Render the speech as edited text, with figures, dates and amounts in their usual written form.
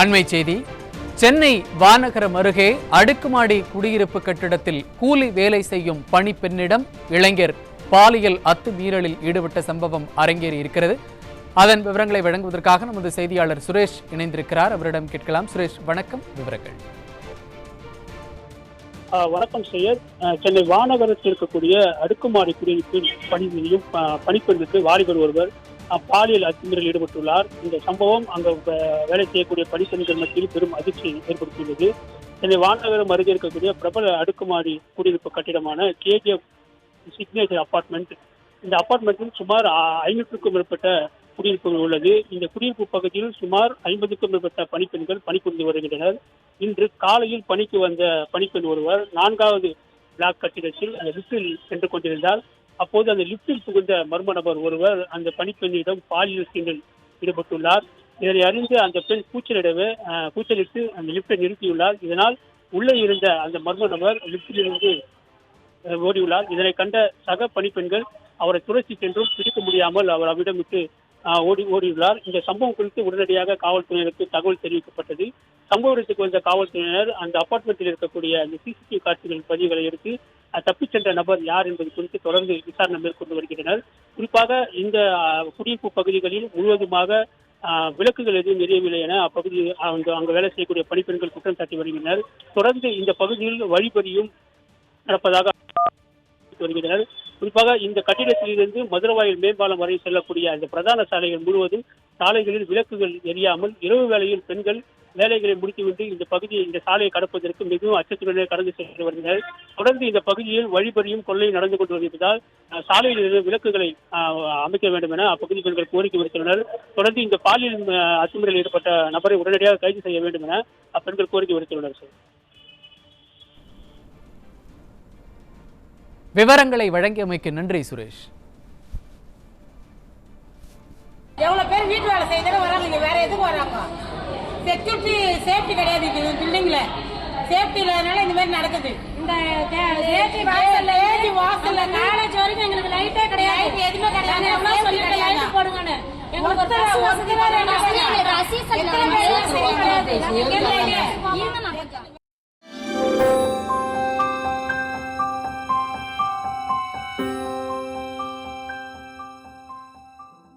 அண்மை செய்தி. சென்னை வானகரம் அருகே அடுக்குமாடி குடியிருப்பு கட்டிடத்தில் கூலி வேலை செய்யும் பணிப்பெண்ணிடம் இளைஞர் பாலியல் அத்துமீறலில் ஈடுபட்ட சம்பவம் அரங்கேறி இருக்கிறது. அதன் விவரங்களை வழங்குவதற்காக நமது செய்தியாளர் சுரேஷ் இணைந்திருக்கிறார். அவரிடம் கேட்கலாம். சுரேஷ், வணக்கம். விவரங்கள். வணக்கம் செய்யத். சென்னை வானகரத்தில் இருக்கக்கூடிய அடுக்குமாடி குடியிருப்பில் பணிபுரியும் பணிப்பெண்ணுக்கு வாலிபர் ஒருவர் பாலியல் அத்துமீறலில் ஈடுபட்டுள்ளார். இந்த சம்பவம் அங்கு வேலை செய்யக்கூடிய பணிப்பெண்கள் மத்தியில் பெரும் அதிர்ச்சியை ஏற்படுத்தியுள்ளது. சென்னை வானகரம் அருகே இருக்கக்கூடிய பிரபல அடுக்குமாடி குடியிருப்பு கட்டிடமான கேஜிஎஃப் சிக்னேச்சர் அபார்ட்மெண்ட். இந்த அபார்ட்மெண்ட்டில் சுமார் 500க்கும் மேற்பட்ட குடியிருப்புகள் உள்ளது. இந்த குடியிருப்பு பகுதியில் சுமார் 50க்கும் மேற்பட்ட பணிப்பெண்கள் பணிபுரிந்து வருகின்றனர். இன்று காலையில் பணிக்கு வந்த பணிப்பெண் ஒருவர் 4வது பிளாக் கட்டிடத்தில் அந்த லிப்டில் சென்று கொண்டிருந்தார். அப்போது அந்த லிப்டில் புகுந்த மர்ம நபர் ஒருவர் அந்த பணிப்பெண்ணிடம் பாலியல் சீண்டலில் ஈடுபட்டுள்ளார். இதனை அறிந்து அந்த பெண் கூச்சலிட்டு அந்த லிப்டை நிறுத்தியுள்ளார். இதனால் உள்ளே இருந்த அந்த மர்ம நபர் லிப்டிலிருந்து ஓடியுள்ளார். இதனை கண்ட சக பணிப்பெண்கள் அவரை துரத்தி சென்றும் பிடிக்க முடியாமல் அவர் அவரிடம் விட்டு ஓடியுள்ளார். இந்த சம்பவம் குறித்து உடனடியாக காவல்துறையினருக்கு தகவல் தெரிவிக்கப்பட்டது. சம்பவ இடத்துக்கு வந்த காவல்துறையினர் அந்த அபார்ட்மெண்ட்டில் இருக்கக்கூடிய அந்த சிசிடிவி காட்சிகள் பதிவுகளை எடுத்து தப்பிச் சென்ற நபர் யார் என்பது குறித்து தொடர்ந்து விசாரணை மேற்கொண்டு வருகின்றனர். குறிப்பாக இந்த குடியிருப்பு பகுதிகளில் முழுவதுமாக விளக்குகள் எதுவும் எரியவில்லை என அப்பகுதி அங்கு வேலை செய்யக்கூடிய பணிப்பெண்கள் குற்றம் சாட்டி வருகின்றனர். தொடர்ந்து இந்த பகுதியில் வழிபறியும் நடப்பதாக வருகின்றனர். குறிப்பாக இந்த கட்டிடத்திலிருந்து மதுரவாயில் மேம்பாலம் வரை செல்லக்கூடிய அந்த பிரதான சாலைகள் முழுவதும் சாலைகளில் விளக்குகள் எரியாமல் இரவு வேளையில் பெண்கள் வேலைகளை முடித்துவிட்டு இந்த சாலையை கடப்பதற்கு மிகவும் அச்சத்துடனே கடந்து சென்று வருகின்றனர். தொடர்ந்து இந்த பகுதியில் வழிபறியும் கொள்ளையும் நடந்து கொண்டு வருவதால் சாலையில் விளக்குகளை அமைக்க வேண்டும் என அப்பகுதி பெண்கள் கோரிக்கை விடுத்துள்ளனர். தொடர்ந்து இந்த பாலியல் அத்துமீறலில் ஈடுபட்ட நபரை உடனடியாக கைது செய்ய வேண்டும் என அப்பெண்கள் கோரிக்கை விடுத்துள்ளனர். விவரங்களை வழங்கியமைக்கு நன்றி சுரேஷ். எவ்வளவு பேர் வீட்டு வேலை செய்தாலும் வராங்க, வேற எதுக்கு வராங்க? செக்யூரிட்டி சேஃப்டி கிடையாது பில்டிங்ல. சேஃப்டி இல்லாதனால இந்த மாதிரி நடக்குது. இந்த வாசல்ல காலேஜ் வரைக்கும் எங்களுக்கு லைட்டே கிடையாது, எதுவுமே கிடையாது. லைட் போடுங்கன்னு எங்களுக்கு